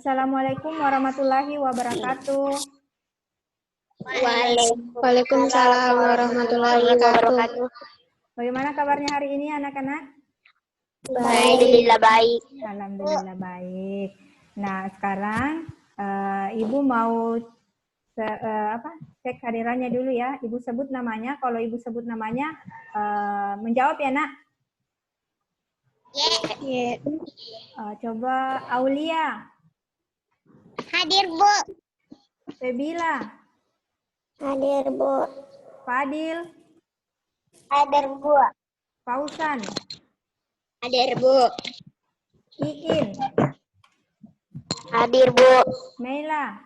Assalamualaikum warahmatullahi wabarakatuh. Waalaikumsalam warahmatullahi wabarakatuh. Bagaimana kabarnya hari ini anak-anak? Alhamdulillah baik. Alhamdulillah baik. Nah, sekarang Ibu mau cek hadirannya dulu ya. Ibu sebut namanya. Kalau Ibu sebut namanya, menjawab ya, Nak. Yeah. Coba Aulia. Hadir, Bu. Febila. Hadir, Bu. Fadil. Hadir, Bu. Fausan. Hadir, Bu. Iin. Hadir, Bu. Meila.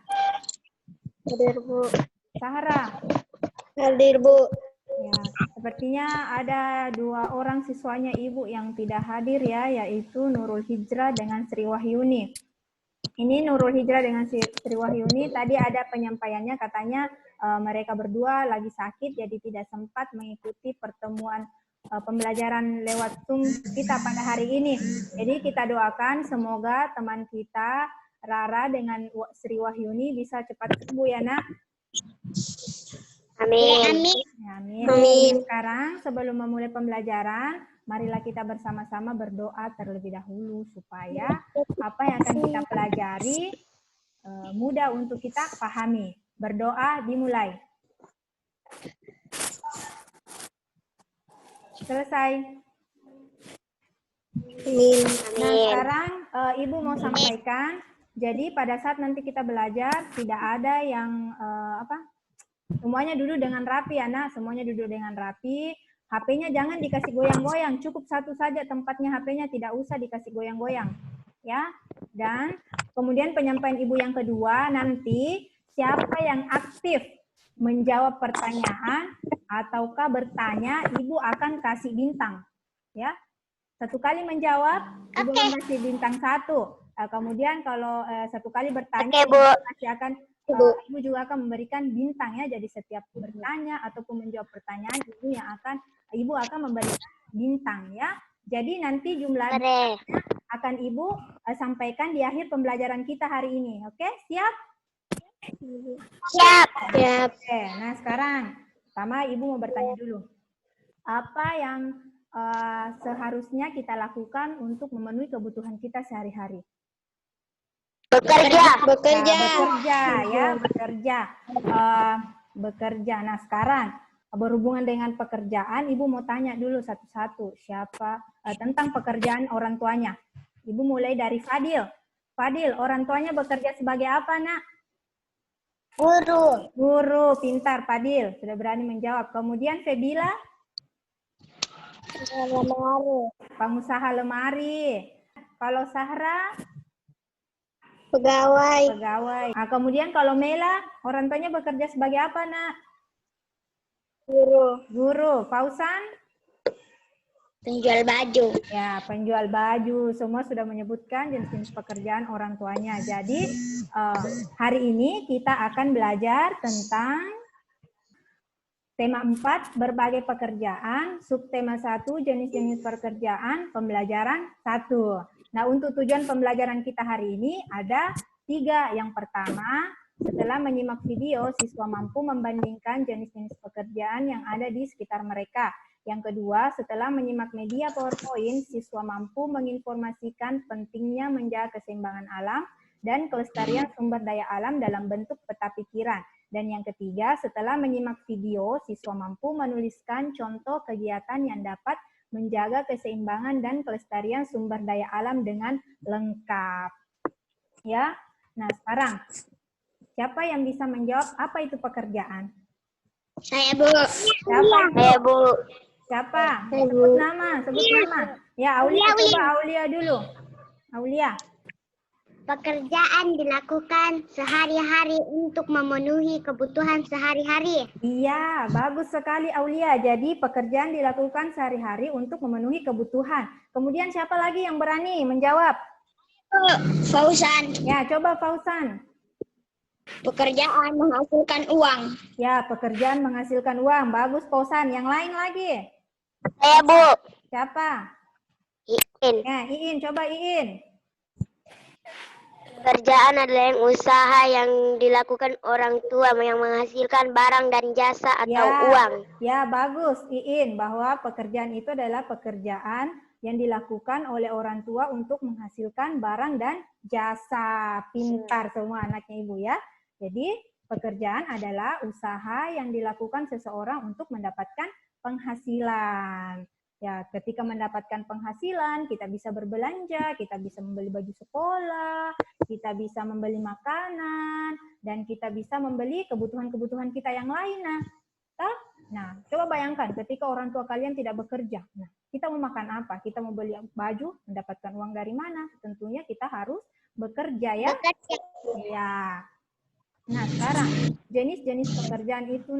Hadir, Bu. Sahra. Hadir, Bu. Ya, sepertinya ada 2 orang siswanya Ibu yang tidak hadir ya, yaitu Nurul Hijrah dengan Sri Wahyuni. Ini Nurul Hijrah dengan Sri Wahyuni, tadi ada penyampaiannya katanya mereka berdua lagi sakit, jadi tidak sempat mengikuti pertemuan pembelajaran lewat Zoom kita pada hari ini. Jadi kita doakan semoga teman kita Rara dengan Sri Wahyuni bisa cepat sembuh ya, Nak. Amin. Amin. Amin. Sekarang sebelum memulai pembelajaran, marilah kita bersama-sama berdoa terlebih dahulu supaya apa yang akan kita pelajari mudah untuk kita pahami. Berdoa dimulai. Selesai. Amin. Nah, sekarang Ibu mau sampaikan, jadi pada saat nanti kita belajar tidak ada yang semuanya duduk dengan rapi ya, Nak. Semuanya duduk dengan rapi. HP-nya jangan dikasih goyang-goyang. Cukup satu saja tempatnya HP-nya, tidak usah dikasih goyang-goyang. Ya. Dan kemudian penyampaian Ibu yang kedua, nanti siapa yang aktif menjawab pertanyaan ataukah bertanya, Ibu akan kasih bintang. Ya. 1 kali menjawab, Ibu memberi bintang 1. Kemudian kalau 1 kali bertanya, Bu. Ibu masih akan Ibu juga akan memberikan bintang ya. Jadi setiap bertanya ataupun menjawab pertanyaan, Ibu akan memberikan bintang ya. Jadi nanti jumlahnya akan Ibu sampaikan di akhir pembelajaran kita hari ini. Oke, siap? Siap. Oke, nah sekarang pertama Ibu mau bertanya dulu. Apa yang seharusnya kita lakukan untuk memenuhi kebutuhan kita sehari-hari? Bekerja. Nah, sekarang berhubungan dengan pekerjaan, Ibu mau tanya dulu satu-satu siapa tentang pekerjaan orang tuanya. Ibu mulai dari Fadil. Fadil, orang tuanya bekerja sebagai apa, Nak? Guru. Guru, pintar Fadil, sudah berani menjawab. Kemudian Febila? Pengusaha lemari. Kalau Sahra? Pegawai. Nah, kemudian kalau Mela, orang tuanya bekerja sebagai apa, Nak? Guru. Fausan? Penjual baju. Ya, penjual baju. Semua sudah menyebutkan jenis-jenis pekerjaan orang tuanya. Jadi, hari ini kita akan belajar tentang tema 4, berbagai pekerjaan, subtema 1, jenis-jenis pekerjaan, pembelajaran 1. Nah, untuk tujuan pembelajaran kita hari ini ada 3. Yang pertama, setelah menyimak video, siswa mampu membandingkan jenis-jenis pekerjaan yang ada di sekitar mereka. Yang kedua, setelah menyimak media PowerPoint, siswa mampu menginformasikan pentingnya menjaga keseimbangan alam dan kelestarian sumber daya alam dalam bentuk peta pikiran. Dan yang ketiga, setelah menyimak video, siswa mampu menuliskan contoh kegiatan yang dapat menjaga keseimbangan dan kelestarian sumber daya alam dengan lengkap. Ya. Nah, sekarang siapa yang bisa menjawab apa itu pekerjaan? Saya, Bu. Siapa? Saya, Bu. Siapa? Sebut nama. Ya, Aulia, coba Aulia dulu. Aulia. Pekerjaan dilakukan sehari-hari untuk memenuhi kebutuhan sehari-hari. Iya, bagus sekali Aulia. Jadi pekerjaan dilakukan sehari-hari untuk memenuhi kebutuhan. Kemudian siapa lagi yang berani menjawab? Fausan. Ya, coba Fausan. Pekerjaan menghasilkan uang. Ya, pekerjaan menghasilkan uang. Bagus Fausan. Yang lain lagi? Saya, Bu. Siapa? Iin. Ya, Iin. Coba Iin. Pekerjaan adalah yang usaha yang dilakukan orang tua yang menghasilkan barang dan jasa atau uang. Ya, bagus, Iin, bahwa pekerjaan itu adalah pekerjaan yang dilakukan oleh orang tua untuk menghasilkan barang dan jasa. Pintar semua anaknya Ibu ya. Jadi, pekerjaan adalah usaha yang dilakukan seseorang untuk mendapatkan penghasilan. Ya, ketika mendapatkan penghasilan, kita bisa berbelanja, kita bisa membeli baju sekolah, kita bisa membeli makanan, dan kita bisa membeli kebutuhan-kebutuhan kita yang lain. Nah, coba bayangkan ketika orang tua kalian tidak bekerja. Nah, kita mau makan apa? Kita mau beli baju, mendapatkan uang dari mana? Tentunya kita harus bekerja ya. Ya. Nah, sekarang jenis-jenis pekerjaan itu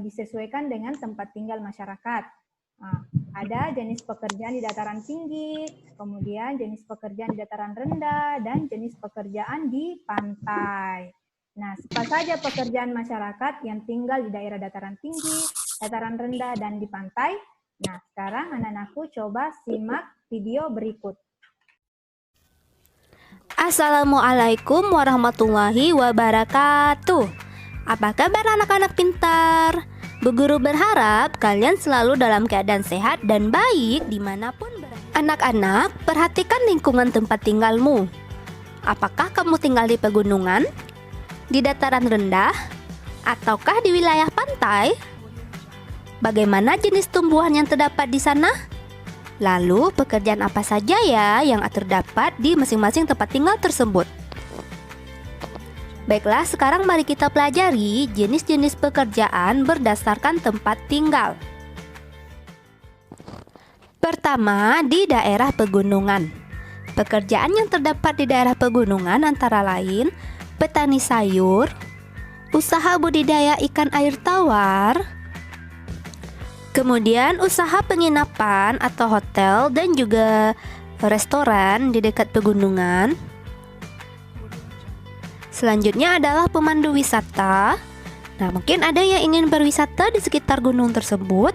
disesuaikan dengan tempat tinggal masyarakat. Nah, ada jenis pekerjaan di dataran tinggi, kemudian jenis pekerjaan di dataran rendah, dan jenis pekerjaan di pantai. Nah, apa saja pekerjaan masyarakat yang tinggal di daerah dataran tinggi, dataran rendah, dan di pantai? Nah, sekarang anak-anakku coba simak video berikut. Assalamualaikum warahmatullahi wabarakatuh. Apa kabar anak-anak pintar? Bu Guru berharap kalian selalu dalam keadaan sehat dan baik dimanapun berada. Anak-anak, perhatikan lingkungan tempat tinggalmu. Apakah kamu tinggal di pegunungan, di dataran rendah, ataukah di wilayah pantai? Bagaimana jenis tumbuhan yang terdapat di sana? Lalu, pekerjaan apa saja ya yang terdapat di masing-masing tempat tinggal tersebut? Baiklah, sekarang mari kita pelajari jenis-jenis pekerjaan berdasarkan tempat tinggal. Pertama, di daerah pegunungan. Pekerjaan yang terdapat di daerah pegunungan antara lain petani sayur, usaha budidaya ikan air tawar, kemudian usaha penginapan atau hotel dan juga restoran di dekat pegunungan. Selanjutnya adalah pemandu wisata. Nah, mungkin ada yang ingin berwisata di sekitar gunung tersebut,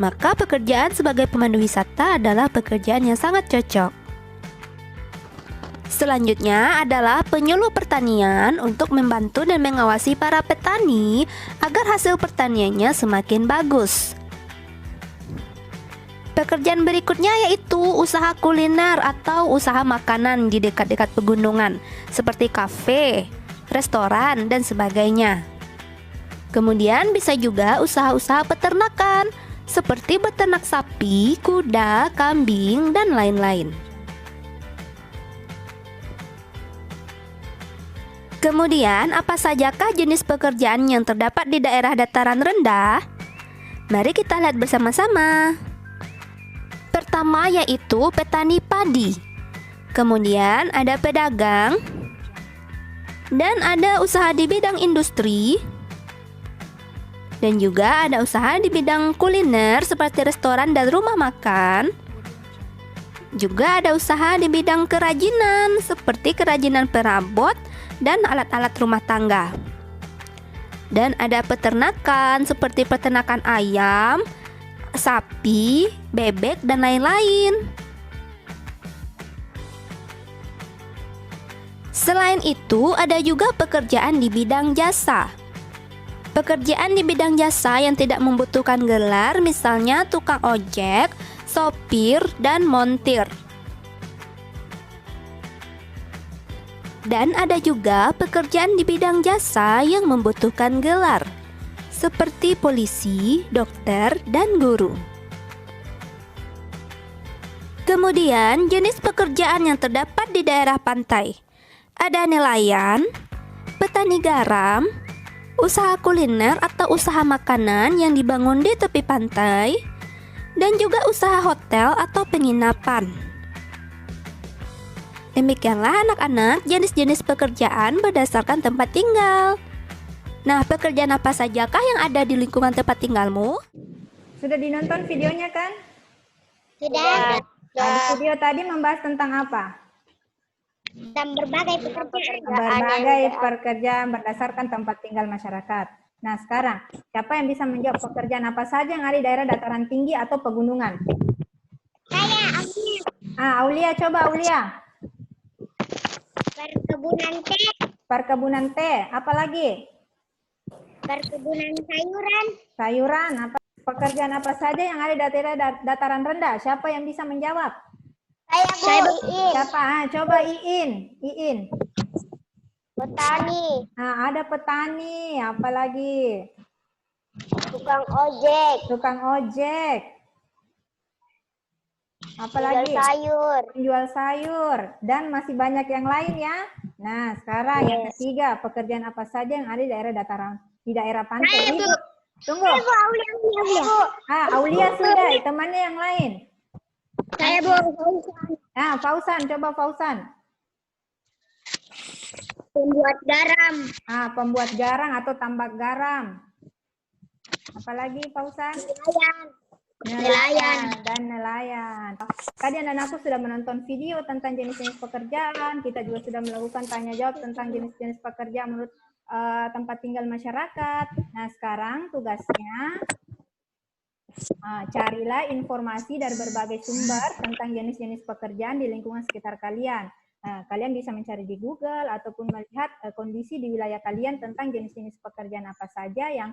maka pekerjaan sebagai pemandu wisata adalah pekerjaan yang sangat cocok. Selanjutnya adalah penyuluh pertanian untuk membantu dan mengawasi para petani agar hasil pertaniannya semakin bagus. Pekerjaan berikutnya yaitu usaha kuliner atau usaha makanan di dekat-dekat pegunungan, seperti kafe, restoran, dan sebagainya. Kemudian bisa juga usaha-usaha peternakan, seperti beternak sapi, kuda, kambing, dan lain-lain. Kemudian, apa sajakah jenis pekerjaan yang terdapat di daerah dataran rendah? Mari kita lihat bersama-sama. Pertama yaitu petani padi. Kemudian ada pedagang. Dan ada usaha di bidang industri. Dan juga ada usaha di bidang kuliner seperti restoran dan rumah makan. Juga ada usaha di bidang kerajinan seperti kerajinan perabot dan alat-alat rumah tangga. Dan ada peternakan seperti peternakan ayam, sapi, bebek, dan lain-lain. Selain itu, ada juga pekerjaan di bidang jasa. Pekerjaan di bidang jasa yang tidak membutuhkan gelar, misalnya tukang ojek, sopir, dan montir. Dan ada juga pekerjaan di bidang jasa yang membutuhkan gelar, seperti polisi, dokter, dan guru. Kemudian, jenis pekerjaan yang terdapat di daerah pantai. Ada nelayan, petani garam, usaha kuliner atau usaha makanan yang dibangun di tepi pantai, dan juga usaha hotel atau penginapan. Demikianlah anak-anak jenis-jenis pekerjaan berdasarkan tempat tinggal. Nah, pekerjaan apa sajakah yang ada di lingkungan tempat tinggalmu? Sudah dinonton videonya kan? Sudah. Nah, video tadi membahas tentang apa? Dan berbagai pekerjaan. Berbagai pekerjaan berdasarkan tempat tinggal masyarakat. Nah, sekarang siapa yang bisa menjawab pekerjaan apa saja yang ada di daerah dataran tinggi atau pegunungan? Saya Aulia. Aulia, coba Aulia. Berkebun. Perkebunan teh. Perkebunan teh. Apa lagi? Perkebunan sayuran. Sayuran. Apa? Pekerjaan apa saja yang ada di dataran rendah? Siapa yang bisa menjawab? Saya Bu. Iin. Siapa? Coba Iin. Iin. Petani. Ada petani. Apa lagi? Tukang ojek. Tukang ojek. Apa Jual lagi? sayur. Penjual sayur. Dan masih banyak yang lain ya. Nah, sekarang yang ketiga, pekerjaan apa saja yang ada di daerah dataran, di daerah pantai? Ibu, tunggu. Aulia. Aulia sudah, temannya yang lain. Saya Bu. Fausan, coba Fausan. Pembuat garam. Pembuat garam atau tambak garam. Apalagi Fausan? Nelayan. Dan nelayan. Tadi anak-anakku sudah menonton video tentang jenis-jenis pekerjaan. Kita juga sudah melakukan tanya jawab tentang jenis-jenis pekerjaan menurut tempat tinggal masyarakat. Nah, sekarang tugasnya carilah informasi dari berbagai sumber tentang jenis-jenis pekerjaan di lingkungan sekitar kalian. Kalian bisa mencari di Google ataupun melihat kondisi di wilayah kalian tentang jenis-jenis pekerjaan apa saja yang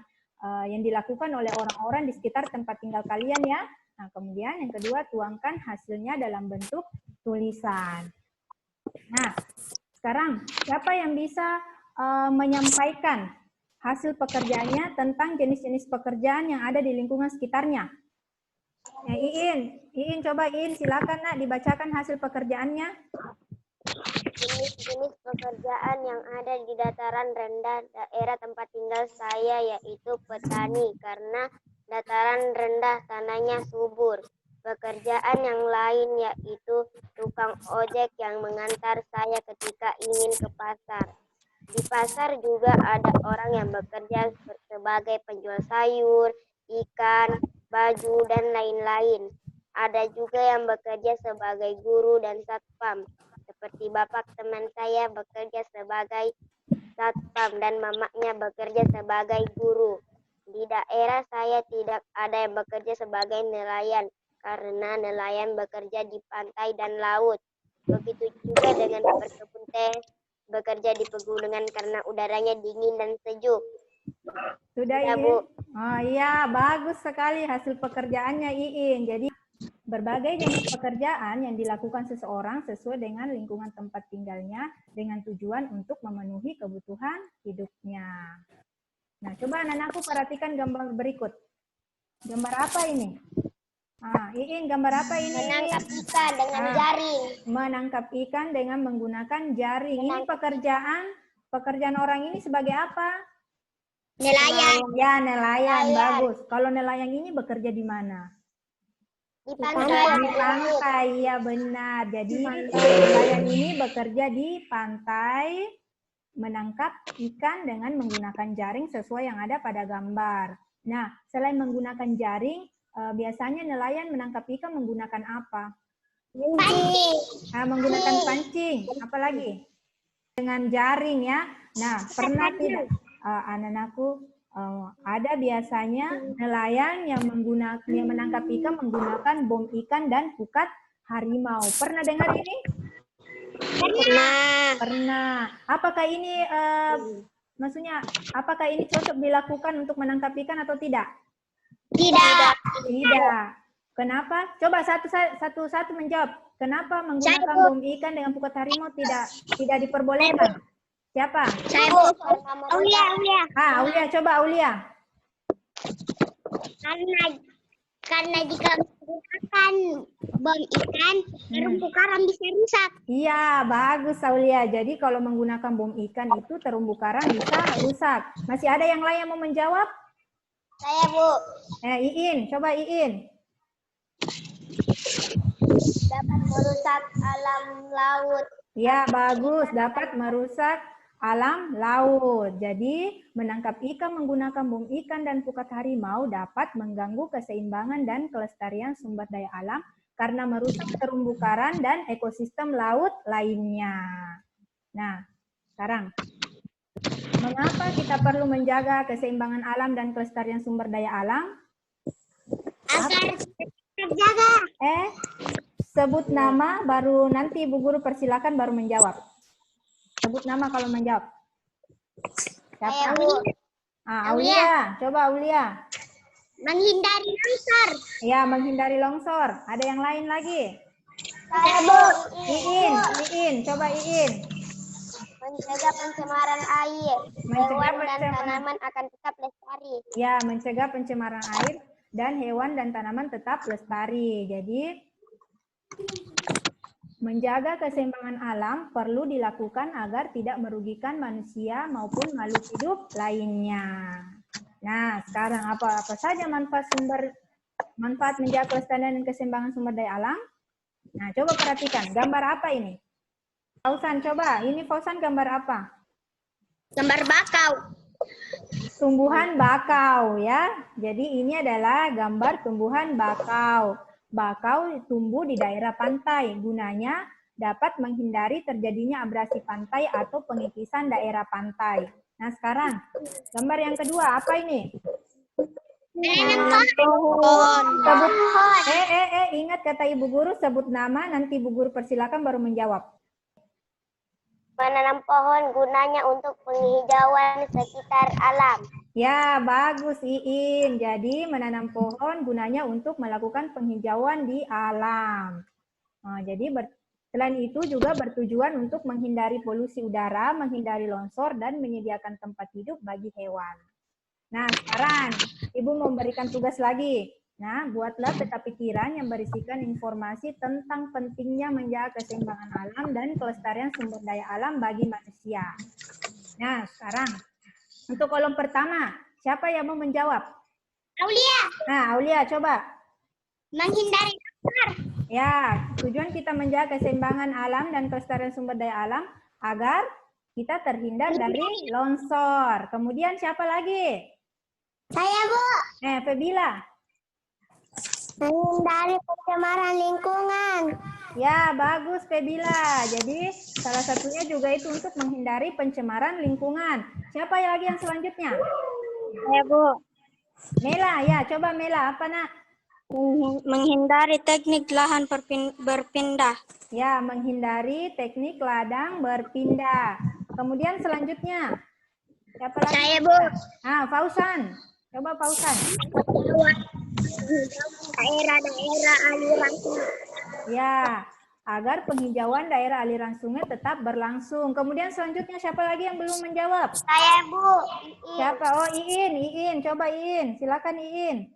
dilakukan oleh orang-orang di sekitar tempat tinggal kalian ya. Nah, kemudian yang kedua, tuangkan hasilnya dalam bentuk tulisan. Nah, sekarang siapa yang bisa menyampaikan hasil pekerjaannya tentang jenis-jenis pekerjaan yang ada di lingkungan sekitarnya? Iin, coba Iin, silakan Nak dibacakan hasil pekerjaannya. Jenis-jenis pekerjaan yang ada di dataran rendah daerah tempat tinggal saya yaitu petani karena dataran rendah tanahnya subur. Pekerjaan yang lain yaitu tukang ojek yang mengantar saya ketika ingin ke pasar. Di pasar juga ada orang yang bekerja sebagai penjual sayur, ikan, baju, dan lain-lain. Ada juga yang bekerja sebagai guru dan satpam. Seperti bapak teman saya bekerja sebagai satpam dan mamanya bekerja sebagai guru. Di daerah saya tidak ada yang bekerja sebagai nelayan karena nelayan bekerja di pantai dan laut. Begitu juga dengan berkebun teh bekerja di pegunungan karena udaranya dingin dan sejuk. Sudah Ya, Iin? Bu. Oh iya, bagus sekali hasil pekerjaannya Iin. Jadi berbagai jenis pekerjaan yang dilakukan seseorang sesuai dengan lingkungan tempat tinggalnya dengan tujuan untuk memenuhi kebutuhan hidupnya. Nah, coba anak-anakku perhatikan gambar berikut. Gambar apa ini? Iin, gambar apa ini? Menangkap ikan dengan jaring. Menangkap ikan dengan menggunakan jaring. Ini pekerjaan orang ini sebagai apa? Nelayan. Ya, nelayan. Bagus. Kalau nelayan ini bekerja di mana? Di pantai. Di pantai, ya benar. Jadi nelayan ini bekerja di pantai menangkap ikan dengan menggunakan jaring sesuai yang ada pada gambar. Nah, selain menggunakan jaring, biasanya nelayan menangkap ikan menggunakan apa? Pancing. Menggunakan pancing. Apalagi? Dengan jaring ya. Nah, pernah tidak anak-anakku ada biasanya nelayan yang menangkap ikan menggunakan bom ikan dan pukat harimau. Pernah dengar ini? Pernah. Apakah ini maksudnya apakah ini cocok dilakukan untuk menangkap ikan atau tidak? Tidak. Kenapa? Coba satu-satu menjawab. Kenapa menggunakan bom ikan dengan pukat harimau tidak diperbolehkan? Siapa? Saya Aulia. Aulia, coba Aulia. Karena jika menggunakan bom ikan, terumbu karang bisa rusak. Iya, bagus Aulia. Jadi kalau menggunakan bom ikan itu terumbu karang bisa rusak. Masih ada yang lain yang mau menjawab? Saya, Bu. Iin, coba Iin. Dapat merusak alam laut. Ya, bagus. Dapat merusak alam laut. Jadi, menangkap ikan menggunakan bom ikan dan pukat harimau dapat mengganggu keseimbangan dan kelestarian sumber daya alam karena merusak terumbu karang dan ekosistem laut lainnya. Nah, sekarang, mengapa kita perlu menjaga keseimbangan alam dan kelestarian sumber daya alam? Agar terjaga. Sebut nama, baru nanti Ibu Guru persilakan baru menjawab. Sebut nama kalau menjawab. Saya, Siapa? Bu. Aulia. Coba Aulia. Menghindari longsor. Ya, menghindari longsor. Ada yang lain lagi? Saya, Bu. Iin. Coba Iin. Mencegah pencemaran air. Mencegah Hewan dan pencemaran. tanaman akan tetap lestari. Ya, mencegah pencemaran air dan hewan dan tanaman tetap lestari. Jadi, menjaga keseimbangan alam perlu dilakukan agar tidak merugikan manusia maupun makhluk hidup lainnya. Nah, sekarang apa saja manfaat menjaga kelestarian dan keseimbangan sumber daya alam? Nah, coba perhatikan. Gambar apa ini? Fausan, coba. Ini Fausan gambar apa? Gambar bakau. Tumbuhan bakau ya. Jadi ini adalah gambar tumbuhan bakau. Bakau tumbuh di daerah pantai. Gunanya dapat menghindari terjadinya abrasi pantai atau pengikisan daerah pantai. Nah sekarang gambar yang kedua apa ini? Pohon. Sebut. Ingat kata ibu guru, sebut nama, nanti ibu guru persilakan baru menjawab. Menanam pohon gunanya untuk penghijauan sekitar alam. Ya, bagus Iin. Jadi menanam pohon gunanya untuk melakukan penghijauan di alam. Nah, jadi selain itu juga bertujuan untuk menghindari polusi udara, menghindari longsor, dan menyediakan tempat hidup bagi hewan. Nah, sekarang Ibu mau memberikan tugas lagi. Nah, buatlah peta pikiran yang berisikan informasi tentang pentingnya menjaga keseimbangan alam dan kelestarian sumber daya alam bagi manusia. Nah, sekarang untuk kolom pertama, siapa yang mau menjawab? Aulia. Nah, Aulia, coba. Menghindari longsor. Ya, tujuan kita menjaga keseimbangan alam dan kelestarian sumber daya alam agar kita terhindar dari longsor. Kemudian siapa lagi? Saya, Bu. Febila. Menghindari pencemaran lingkungan. Ya, bagus Febila. Jadi, salah satunya juga itu untuk menghindari pencemaran lingkungan. Siapa lagi yang selanjutnya? Saya, Bu. Mela, ya. Coba Mela, apa nak? Menghindari teknik lahan berpindah. Ya, menghindari teknik ladang berpindah. Kemudian selanjutnya, siapa lagi? Saya, Bu. Fausan. Coba Fausan. Daerah-daerah aliran sungai. Ya, agar penghijauan daerah aliran sungai tetap berlangsung. Kemudian selanjutnya siapa lagi yang belum menjawab? Saya, Bu. Siapa? Oh, Iin. Coba Iin. Silakan Iin.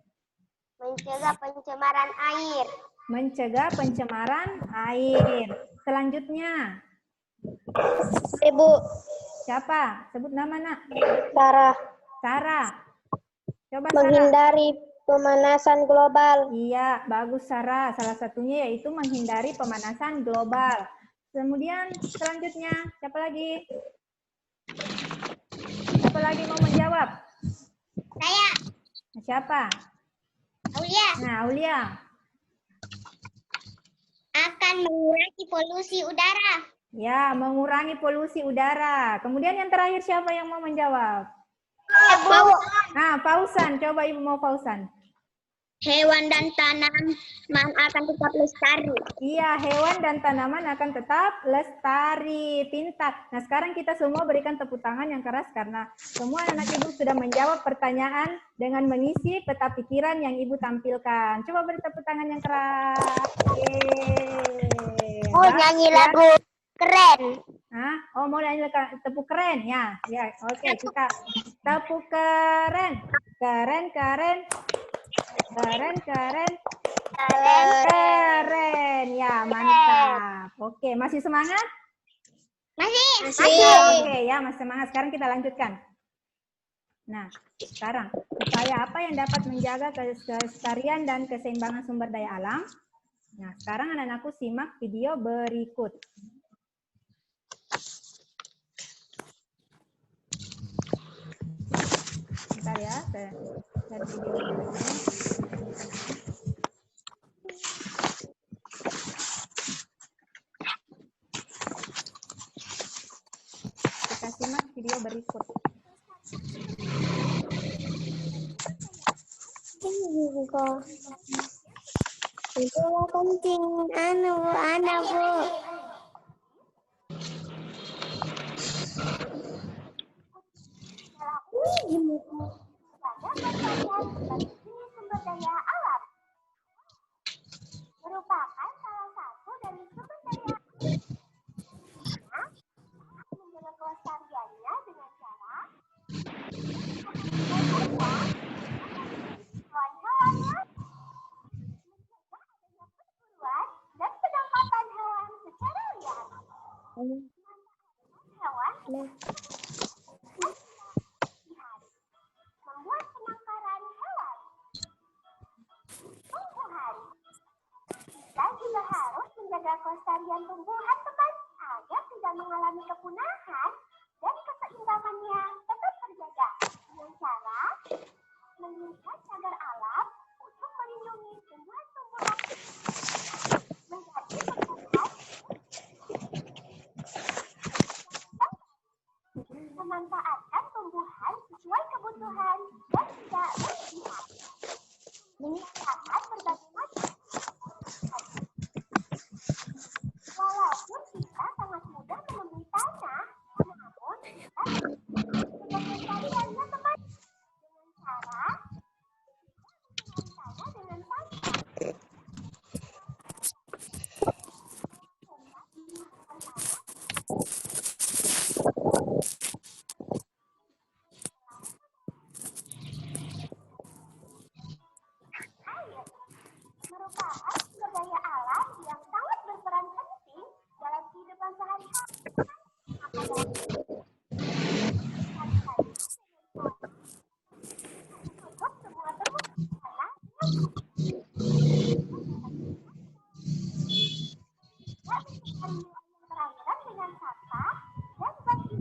Mencegah pencemaran air. Mencegah pencemaran air. Selanjutnya. Ibu. Siapa? Sebut nama nak. Sarah. Coba Sarah. Menghindari pemanasan global. Iya, bagus Sarah. Salah satunya yaitu menghindari pemanasan global. Kemudian selanjutnya, siapa lagi? Siapa lagi mau menjawab? Saya. Siapa? Aulia. Nah, Aulia. Akan mengurangi polusi udara. Ya, mengurangi polusi udara. Kemudian yang terakhir siapa yang mau menjawab? Fausan. Coba Ibu mau Fausan. Hewan dan tanaman akan tetap lestari. Iya, hewan dan tanaman akan tetap lestari. Pintar. Nah, sekarang kita semua berikan tepuk tangan yang keras karena semua anak Ibu sudah menjawab pertanyaan dengan mengisi peta pikiran yang Ibu tampilkan. Coba beri tepuk tangan yang keras. Oh, nyanyi lagu keren. Mau nyanyi tepuk keren ya. Ya, oke, kita tepuk keren. Keren. Ya, mantap. Oke, masih semangat? Masih. Oke, ya, masih semangat. Sekarang kita lanjutkan. Nah, sekarang upaya apa yang dapat menjaga kelestarian dan keseimbangan sumber daya alam? Nah, sekarang anak-anakku simak video berikut. Bentar ya, saya cari video dulu. Kita simak video berikut. Itu penting, Bu. Kelestarian sebagai jenis sumber daya alam merupakan salah satu dari sumber daya menjaga kelestariannya dengan cara hewan-hewan, menjaga adanya perburuan dan penangkapan hewan secara liar. Hewan membuat penangkaran hewan. Tumbuhan. Kita juga harus menjaga kelestarian tumbuhan, teman, agar tidak mengalami kepunahan dan keseimbangannya tetap terjaga dengan cara mendirikan cagar alam untuk melindungi tumbuhan-tumbuhan, mengganti tumbuhan, memanfaatkan tumbuhan sesuai kebutuhan dan tidak berlebihan, menyediakan berbagai macam. Walaupun kita sangat mudah menemui tanah, namun kita menjaga kelestariannya, teman, dengan cara tanah dengan sampah. Air merupakan sumber daya alam yang sangat berperan penting dalam kehidupan sehari-hari. Maka dari itu, tutup semua permukaan tanah perairan dengan sampah dan batu.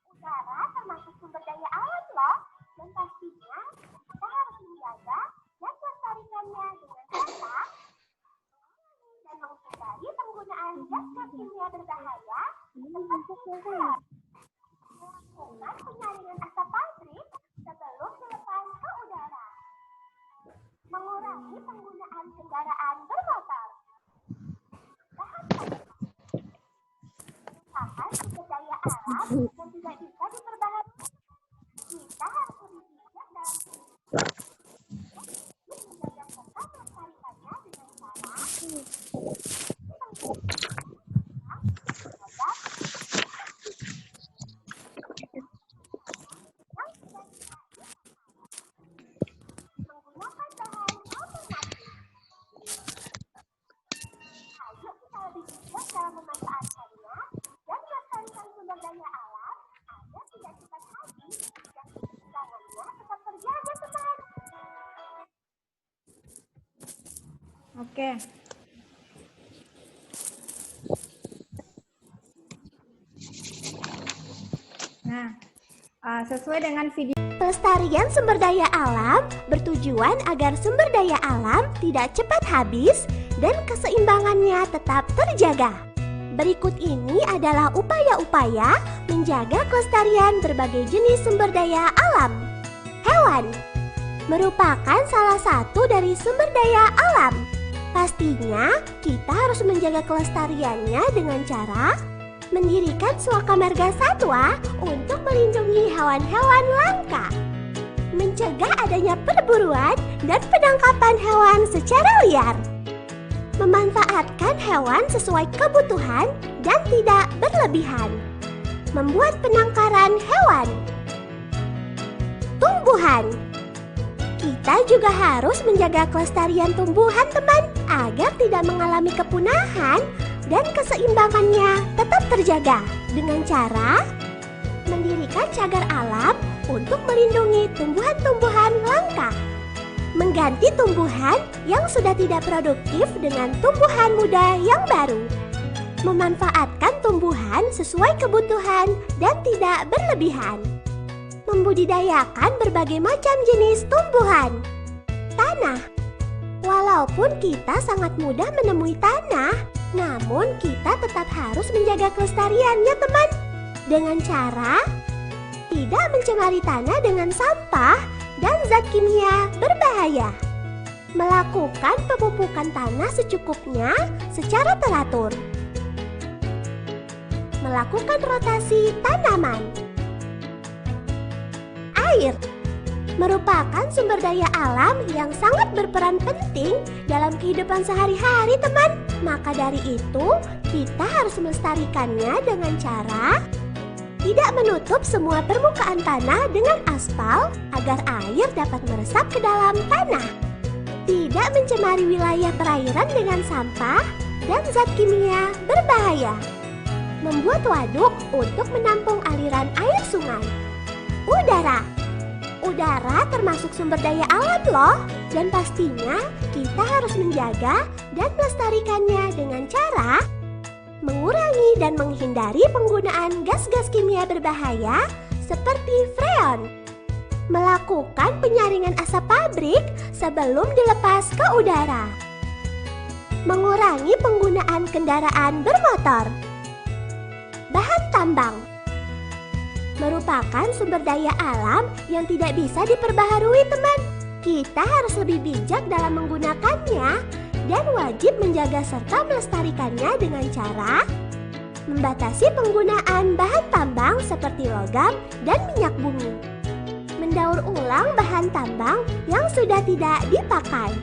Udara termasuk sumber daya alam loh, dan pastinya kita harus menjaga dan melestarikannya dengan cara dan menghindari penggunaan zat kimia berbahaya seperti melakukan penyaringan asap pabrik sebelum dilepas ke udara, mengurangi penggunaan kendaraan bermotor. Merupakan sumber daya alam yang tidak bisa diperbaharui. Kita harus lebih bijak dalam menjaga serta melestarikannya dengan cara menggunakan bahan alternatif. Ayo kita lebih bijak dalam memanfaatkannya dan melestarikan sumber daya alam agar tidak cepat habis dan keseimbangannya tetap terjaga, teman. Oke. Nah, sesuai dengan video Pelestarian sumber daya alam bertujuan agar sumber daya alam tidak cepat habis dan keseimbangannya tetap terjaga. Berikut ini adalah upaya-upaya menjaga kelestarian berbagai jenis sumber daya alam. Hewan merupakan salah satu dari sumber daya alam. Pastinya kita harus menjaga kelestariannya dengan cara mendirikan suaka marga satwa untuk melindungi hewan-hewan langka, mencegah adanya perburuan dan penangkapan hewan secara liar, memanfaatkan hewan sesuai kebutuhan dan tidak berlebihan, membuat penangkaran hewan. Tumbuhan. Kita juga harus menjaga kelestarian tumbuhan, teman, agar tidak mengalami kepunahan dan keseimbangannya tetap terjaga dengan cara mendirikan cagar alam untuk melindungi tumbuhan-tumbuhan langka, mengganti tumbuhan yang sudah tidak produktif dengan tumbuhan muda yang baru, memanfaatkan tumbuhan sesuai kebutuhan dan tidak berlebihan, membudidayakan berbagai macam jenis tumbuhan. Tanah. Walaupun kita sangat mudah menemui tanah, namun kita tetap harus menjaga kelestariannya, teman, dengan cara tidak mencemari tanah dengan sampah dan zat kimia berbahaya, melakukan pemupukan tanah secukupnya secara teratur, melakukan rotasi tanaman. Air merupakan sumber daya alam yang sangat berperan penting dalam kehidupan sehari-hari, teman. Maka dari itu, kita harus melestarikannya dengan cara tidak menutup semua permukaan tanah dengan aspal agar air dapat meresap ke dalam tanah. Tidak mencemari wilayah perairan dengan sampah dan zat kimia berbahaya. Membuat waduk untuk menampung aliran air sungai. Udara termasuk sumber daya alam loh, dan pastinya kita harus menjaga dan melestarikannya dengan cara mengurangi dan menghindari penggunaan gas-gas kimia berbahaya seperti freon, melakukan penyaringan asap pabrik sebelum dilepas ke udara, mengurangi penggunaan kendaraan bermotor. Bahan tambang merupakan sumber daya alam yang tidak bisa diperbaharui, teman. Kita harus lebih bijak dalam menggunakannya dan wajib menjaga serta melestarikannya dengan cara membatasi penggunaan bahan tambang seperti logam dan minyak bumi, mendaur ulang bahan tambang yang sudah tidak dipakai,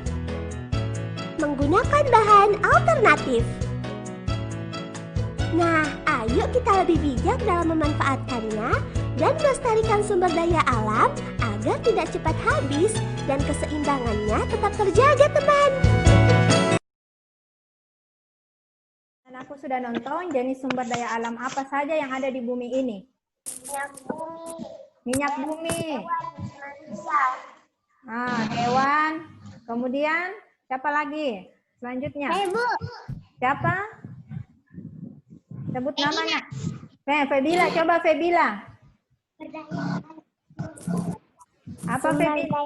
menggunakan bahan alternatif. Nah, ayo kita lebih bijak dalam memanfaatkannya dan melestarikan sumber daya alam agar tidak cepat habis dan keseimbangannya tetap terjaga, teman. Dan aku sudah nonton jenis sumber daya alam apa saja yang ada di bumi ini. Minyak bumi. Hewan. Kemudian siapa lagi? Selanjutnya. Ibu. Siapa? Sebut namanya. Febila, coba Febila. Apa Febila?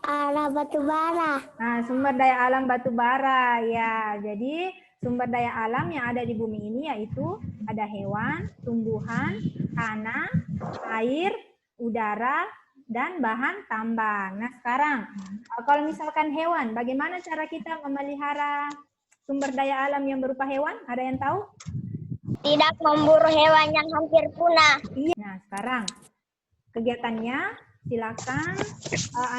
Alam batu bara. Nah, sumber daya alam batu bara ya. Jadi sumber daya alam yang ada di bumi ini yaitu ada hewan, tumbuhan, tanah, air, udara, dan bahan tambang. Nah, sekarang kalau misalkan hewan, bagaimana cara kita memelihara sumber daya alam yang berupa hewan? Ada yang tahu? Tidak memburu hewan yang hampir punah. Iya. Nah, sekarang kegiatannya silakan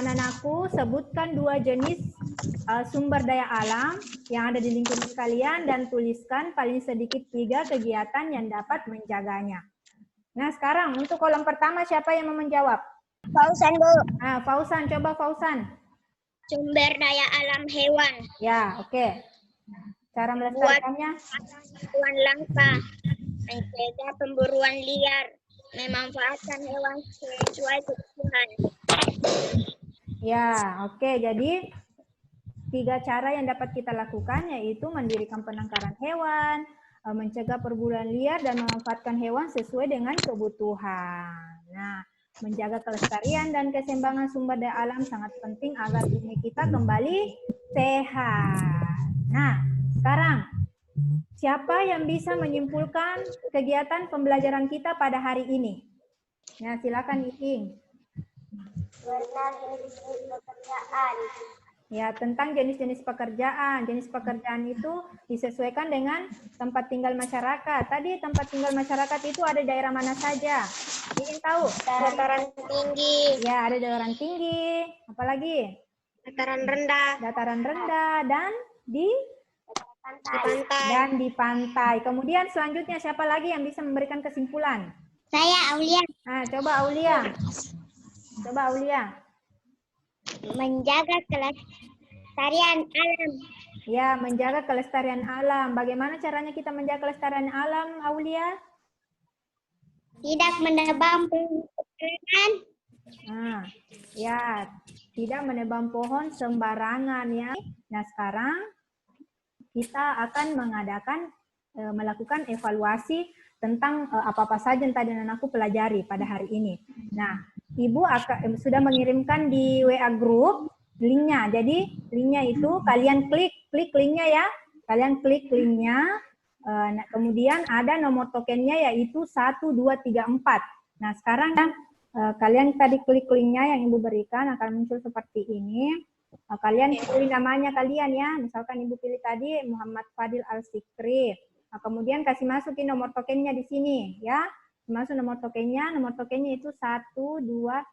anak-anakku sebutkan 2 jenis sumber daya alam yang ada di lingkungan kalian dan tuliskan paling sedikit 3 kegiatan yang dapat menjaganya. Nah, sekarang untuk kolom pertama siapa yang mau menjawab? Fausan, Bu. Fausan, coba Fausan. Sumber daya alam hewan. Ya, oke. Cara melestarikannya? Hewan langka, mencegah pemburuan liar, memanfaatkan hewan sesuai kebutuhan. Ya, oke. Jadi 3 cara yang dapat kita lakukan yaitu mendirikan penangkaran hewan, mencegah perburuan liar, dan memanfaatkan hewan sesuai dengan kebutuhan. Nah, menjaga kelestarian dan keseimbangan sumber daya alam sangat penting agar bumi kita kembali sehat. Nah, sekarang siapa yang bisa menyimpulkan kegiatan pembelajaran kita pada hari ini? Nah, silakan Iing. Pekerjaan. Ya, tentang jenis-jenis pekerjaan. Jenis pekerjaan itu disesuaikan dengan tempat tinggal masyarakat. Tadi tempat tinggal masyarakat itu ada daerah mana saja? Ingin tahu? Dataran tinggi. Ya, ada dataran tinggi. Apalagi? Dataran rendah. Dataran rendah dan di Pantai. dan di pantai. Kemudian selanjutnya siapa lagi yang bisa memberikan kesimpulan? Saya Aulia. Nah, coba Aulia. Coba Aulia. Menjaga kelestarian alam. Ya, menjaga kelestarian alam. Bagaimana caranya kita menjaga kelestarian alam, Aulia? Tidak menebang pohon. Nah, ya, tidak menebang pohon sembarangan ya. Nah, sekarang kita akan melakukan evaluasi tentang apa-apa saja yang tadi anakku pelajari pada hari ini. Nah, Ibu sudah mengirimkan di WA group linknya. Jadi linknya itu kalian klik linknya ya. Kalian klik linknya. Nah, kemudian ada nomor tokennya yaitu 1, 2, 3, 4. Nah, sekarang kalian tadi klik linknya yang Ibu berikan akan muncul seperti ini. Kalian pilih namanya kalian ya. Misalkan Ibu pilih tadi Muhammad Fadil Al-Sikri. Nah, kemudian kasih masukin nomor tokennya di sini ya. Masuk nomor tokennya itu 1, 2.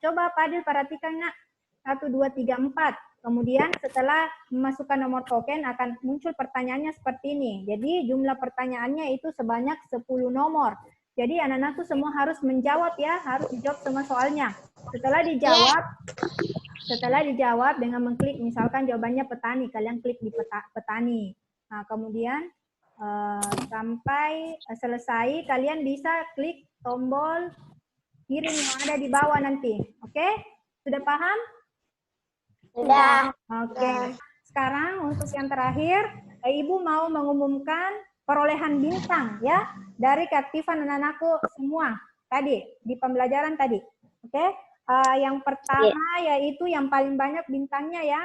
Coba Fadil perhatikan nak. 1, 2, 3, 4. Kemudian setelah memasukkan nomor token akan muncul pertanyaannya seperti ini. Jadi jumlah pertanyaannya itu sebanyak 10 nomor. Jadi anak-anak tuh semua harus menjawab ya, harus dijawab semua soalnya. Setelah dijawab dengan mengklik, misalkan jawabannya petani, kalian klik di petani. Nah, kemudian sampai selesai, kalian bisa klik tombol kirim yang ada di bawah nanti. Oke? Sudah paham? Sudah. Oke. Sekarang untuk yang terakhir, Ibu mau mengumumkan perolehan bintang ya dari keaktifan anak-anakku semua tadi di pembelajaran tadi. Oke? Yang pertama yaitu yang paling banyak bintangnya ya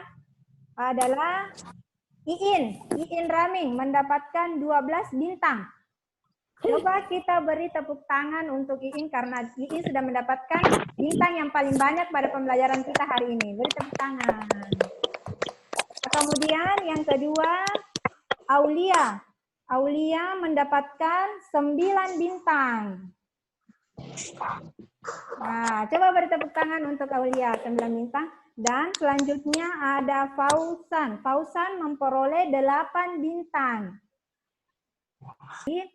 adalah Iin Raming mendapatkan 12 bintang. Coba kita beri tepuk tangan untuk Iin karena Iin sudah mendapatkan bintang yang paling banyak pada pembelajaran kita hari ini. Beri tepuk tangan. Kemudian yang kedua, Aulia mendapatkan 9 bintang. Nah, coba beri tepuk tangan untuk Aulia, 9 bintang. Dan selanjutnya ada Fausan. Fausan memperoleh 8 bintang. Jadi,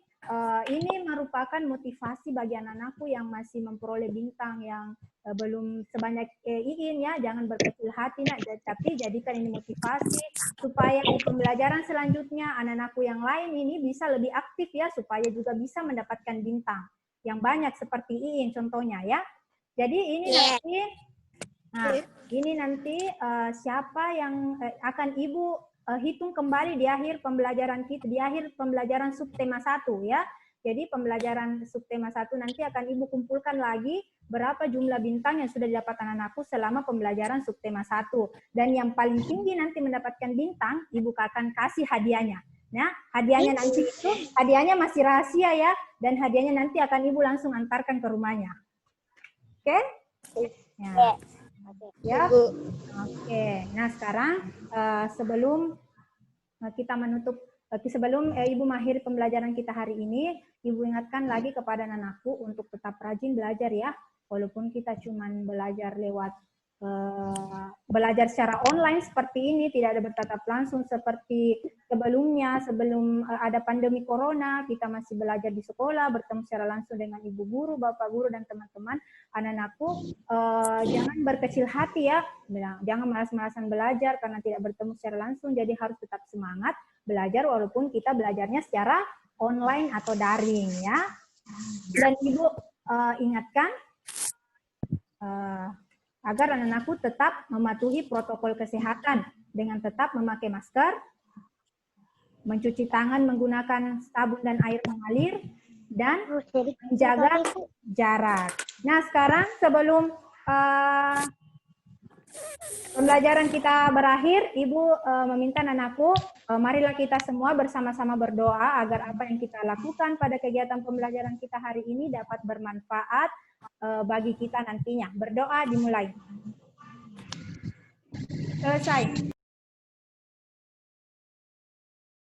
ini merupakan motivasi bagi anak-anakku yang masih memperoleh bintang yang belum sebanyak Iin ya. Jangan berkecil hati nak, tapi jadikan ini motivasi supaya di pembelajaran selanjutnya anak-anakku yang lain ini bisa lebih aktif ya, supaya juga bisa mendapatkan bintang yang banyak seperti Iin contohnya ya. Jadi ini nanti, ini nanti siapa yang akan Ibu hitung kembali di akhir pembelajaran kita, di akhir pembelajaran subtema 1 ya. Jadi pembelajaran subtema 1 nanti akan Ibu kumpulkan lagi berapa jumlah bintang yang sudah didapat anak-anakku selama pembelajaran subtema 1. Dan yang paling tinggi nanti mendapatkan bintang, Ibu akan kasih hadiahnya. Nah, hadiahnya nanti itu, hadiahnya masih rahasia ya, dan hadiahnya nanti akan Ibu langsung antarkan ke rumahnya. Oke? Ya. Ya. Oke. Nah, sekarang sebelum kita menutup, sebelum Ibu mengakhiri pembelajaran kita hari ini, Ibu ingatkan lagi kepada anak-anakku untuk tetap rajin belajar ya. Walaupun kita cuma belajar lewat belajar secara online seperti ini, tidak ada bertatap langsung seperti sebelumnya, sebelum ada pandemi corona, kita masih belajar di sekolah, bertemu secara langsung dengan ibu guru, bapak guru, dan teman-teman. Anak-anakku, jangan berkecil hati ya, jangan malas-malasan belajar karena tidak bertemu secara langsung, jadi harus tetap semangat belajar walaupun kita belajarnya secara online atau daring ya. Dan Ibu ingatkan, agar anak-anakku tetap mematuhi protokol kesehatan dengan tetap memakai masker, mencuci tangan menggunakan sabun dan air mengalir, dan menjaga jarak. Nah, sekarang sebelum pembelajaran kita berakhir, Ibu meminta anakku, marilah kita semua bersama-sama berdoa agar apa yang kita lakukan pada kegiatan pembelajaran kita hari ini dapat bermanfaat bagi kita nantinya. Berdoa dimulai. Selesai.